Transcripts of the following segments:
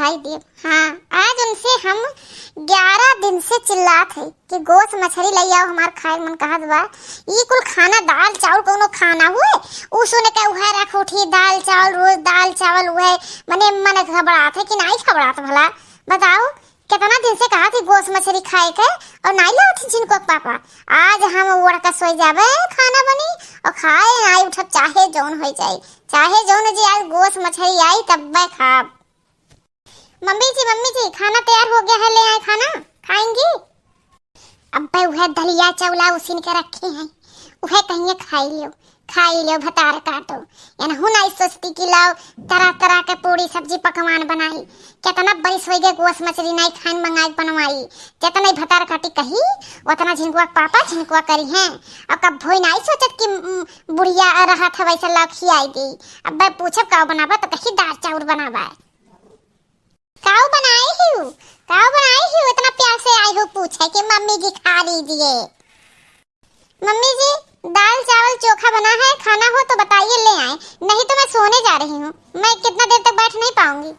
खाई दे। हाँ, आज उनसे हम 11 दिन से चिल्लात है कि गोश्त मछली ले आओ, हमार खाए मन कहत बा। ई कुल खाना दाल चावल कोनो खाना हुए उसने के उहे रख उठी दाल चावल, रोज दाल चावल उहे मन घबरात है कि नहीं घबरात भला। बताओ कितना दिन से कहा थी गोश्त मछली खाए के और नहीं लाओ थी जिनको पापा। आज हम उड़ का सोई जावे, खाना बनी और खाए नहीं उठब, चाहे जौन हो जाए, चाहे जौन जी आज गोश्त मछली आई तब मैं खाब। मम्मी जी खाना तैयार हो गया है, ले आए खाना खाएंगी। अब वह दलिया चौला उसी के रखे हैं, वह कहिए खाई लियो भतार काटो। यानी हूँ नहीं सोचती कि लाओ तरह तरह के पूरी सब्जी पकवान बनाई। कितना बरिस हो गए गोश्त मछली नहीं खान मंगाई बनवाई। जितना भतार काटी कही उतना झिंकुआ पापा झिंकुआ करी हैं। अब कब भोई नहीं सोचत कि बुढ़िया रहा था वैसा लाओ खियाई दी। अब मैं पूछब काव बनाबा तो कही दाल चावल बनाबा। काव बनाई ही इतना प्यार से आई हो पूछे कि मम्मी जी खा लीजिए। मम्मी जी दाल चावल चोखा बना है, खाना हो तो बताइए ले आए, नहीं तो मैं सोने जा रही हूँ, मैं कितना देर तक बैठ नहीं पाऊंगी।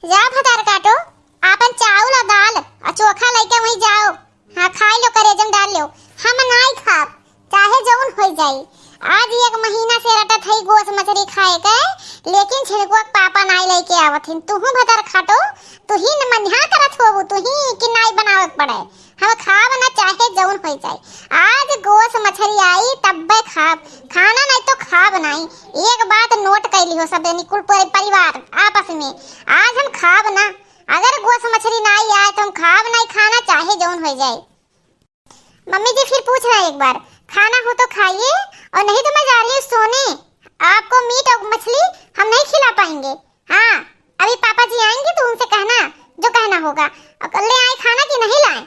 जा भतार काटो, आपन चावल और दाल और चोखा लेके वहीं जाओ। हाँ खाई लो, करेजम डाल लो, हम नहीं खाब चाहे जौन हो जाए। आज 1 महीना से रटत है गोश्त मछली खाए के, लेकिन छिड़कुआ पापा नहीं लेके आवत हिन। तू भतार खाटो, तू ही न मन्हा करत होबू, तू ही कि नहीं बनावे पड़े। हम खाब ना चाहे जौन हो जाए। आज गोश्त मछली आई तब खाब, खाना नहीं तो खाब नहीं। एक बात नोट कैली हो सब कुल परिवार आपस में, आज हम खाब ना। अगर गोश्त मछली नहीं आए तो हम खाब नहीं, खाना चाहे जौन हो जाए। मम्मी जी फिर पूछ रहा है एक बार, खाना हो तो खाइए और नहीं तो मैं जा रही हूँ सोने। आपको मीट और मछली हम नहीं खिला पाएंगे। हाँ अभी पापा जी आएंगे तो उनसे कहना जो कहना होगा। ले आए खाना कि नहीं लाए।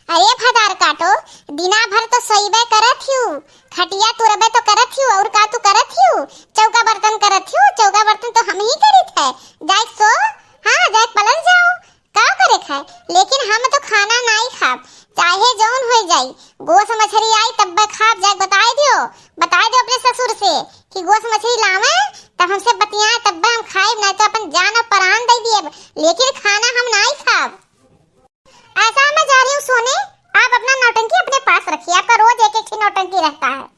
अरे भतार काटो, दिना भर तो सोईबे करत हूँ, खटिया तुरबे तो करत हूँ, और का तू करत हूँ, चौका बर्तन करत हूँ। चौका बर्तन तो हम ही करित है। जाए सो, हाँ जाए पलट जाओ, का करे खाए। लेकिन हम तो खाना नहीं खाब चाहे जौन हो जाए। गोश्त मछली आई तब खाब, जाए बता दियो अपने ससुर से कि गोश्त मछली लावे तब हमसे बतियाए तब हम खाए, नहीं तो अपन जान और प्राण दे दिए, लेकिन खाना हम नहीं खाब। ऐसा मैं जा रही हूँ सोने, आप अपना नौटंकी अपने पास रखिए, आपका रोज एक एक नौटंकी रहता है।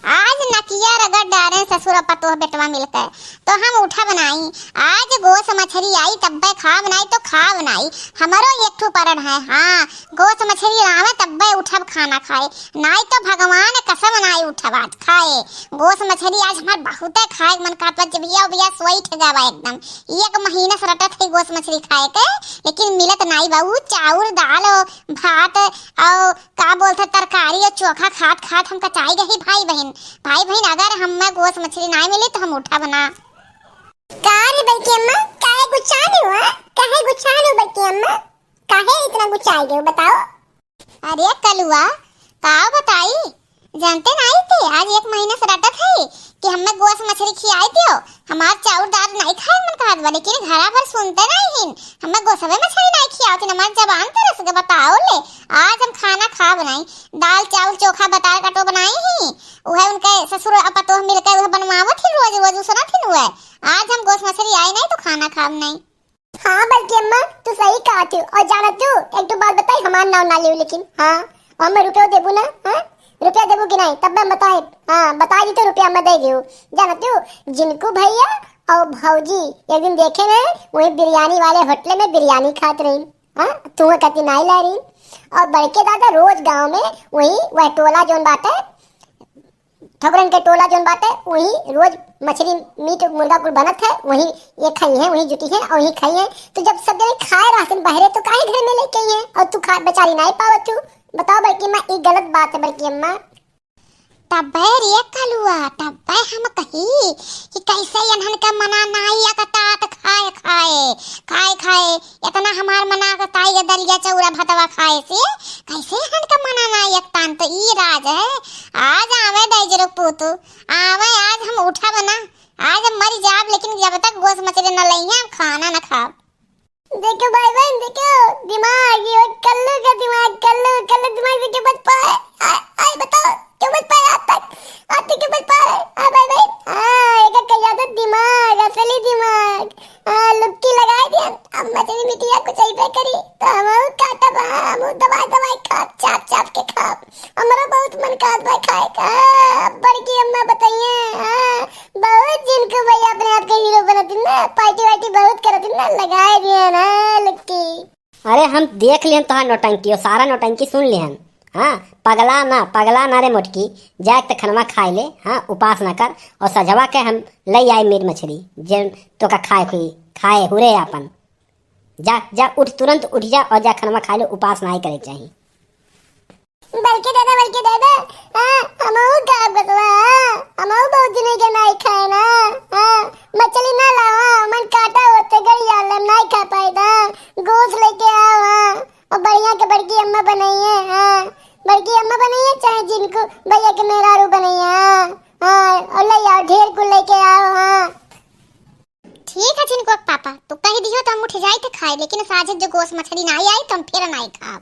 आज नकिया रगड़ डाले ससुर पतोह बेटवा मिलकर तो हम उठा बनाई। आज गोश्त मछली आई तब खाब नहीं तो खाब नहीं, हमारो एक ठो परण है। हाँ गोश्त मछली आवे तब उठब खाना खाए, नहीं तो भगवान कसम नहीं उठब आज खाए। गोश्त मछली आज हमार बहुत खाए मन का बिया सोई ठगावा एकदम। 1 महीना से रटत है गोश्त मछली खाए के, लेकिन मिलत नहीं बाबू। चावल दाल भात और का बोलते तरकारी और चोखा खात हम कचाई गई भाई बहन। अगर हमें गोश्त मछली नहीं मिली तो हम उठा बना। कारी बल्कि अम्मा काहे गुस्सा नहीं हुआ, काहे गुस्सा नहीं बल्कि अम्मा, काहे इतना गुस्सा आ गए बताओ। अरे कलुआ का बताई, जानते नहीं थे आज 1 महीना से रटत है कि हमें गोश्त मछली खिलाई दियो। हमार चाउर दाल नहीं खाए मन कहत बा, लेकिन घरा भर सुनते नहीं हिन हमें गोश्त मछली नहीं खियाओ थी। हमार जबान तरस के बताओ ले। आज हम खाना खा बनाई, दाल चावल चोखा बतार कटो बनाई ही, वह उनके ससुर पतोह मिलकर वह बनवावत थी रोज सुना थी हुए। आज हम गोश्त मछली आई नहीं तो खाना खाब नहीं। हाँ बल्कि अम्मा तू सही कहा तू, और जाना तू एक तो बात बताई हमार नाम ना ले, लेकिन हाँ और मैं रुपया देबू ना, हाँ रुपया देबू कि नहीं तब मैं बताए। हाँ बता दी तो रुपया मैं दे दियो। जाना तू जिनको भैया और भौजी एक दिन देखे ना वही बिरयानी वाले होटल में बिरयानी खात रही। हाँ तुम्हें कति नहीं ला रही। और बड़के दादा रोज गांव में वह टोला जोन बात है, ठकुरन के टोला जोन बात है, वही रोज मछली मीट मुर्गा कुल बनत है, वही ये खाई है, वही जुटी है और वही खाई है। तो जब सब जने खाए राशन बहरे तो काहे घर में लेके आई है और तू खा बेचारी नहीं पावत तू। बताओ बल्कि अम्मा ये गलत बात है बल्कि अम्मा। तब रे कलुआ तब हम कही कि कैसे इन्हन का मना नहीं अकतात खाए इतना हमार मना कताई दलिया चौरा भतवा खाए से कैसे इन्हन का मना नहीं अकतान। तो ई राज है। आज आवे दैजरो पूतू आवे, आज हम उठा बना, आज हम मर जाब, लेकिन जब तक गोश्त मछली न लइहे हम खाना न खाब। देखो भाई बहन देखो दिमाग, ये कल्लू का दिमाग, कल्लू दिमाग से क्यों बच पाए। बताओ क्यों बच पाए आज तक क्यों बच पाए। भाई बहन हाँ एक ज्यादा दिमाग, असली दिमाग। लुक्की लगाए दिया अब मछली बिटिया कुछ ऐसे करी तो हम काटा बा, हम दवाई दवाई खा, चाप चाप के खा। हमारा बहुत मन काट बा खाए का। बड़की अम्मा बताइए, बहुत जिनको भैया अपने आप के हीरो बनाती ना, पार्टी वार्टी बहुत करती ना, लगाए दिए ना लुक्की। अरे हम देख लिहन तोहार नौटंकी, सारा नौटंकी सुन लिहन। हाँ, पगला ना रे मोटकी, जाए त खनवा खाए ले। हाँ, उपास ना कर, और सजवा के हम लई आए मीट मछली जे तो का खाए हुरे अपन। जा जा उठ, तुरंत उठ जा और जा खनवा खाए ले, उपास ना ही करे चाहिए। बल्कि दादा हमहू का बतवा, हमहू बहुत दिन के नहीं खाए ना। मछली ना लावा, मन काटा होते गड़ी आलम नहीं खा पाए था। गोश्त लेके आओ, और बढ़िया के बड़की अम्मा बनाइए। बड़की अम्मा बनाइए चाहे जिनको भैया के मेहरारू बनाइए। और ले आओ, ढेर कुल लेके आओ। ठीक है जिनको पापा तो कह दियो तो हम उठ जाए तो खाए, लेकिन साझे जो गोश्त मछली नहीं आई तो हम फिर नहीं खाब।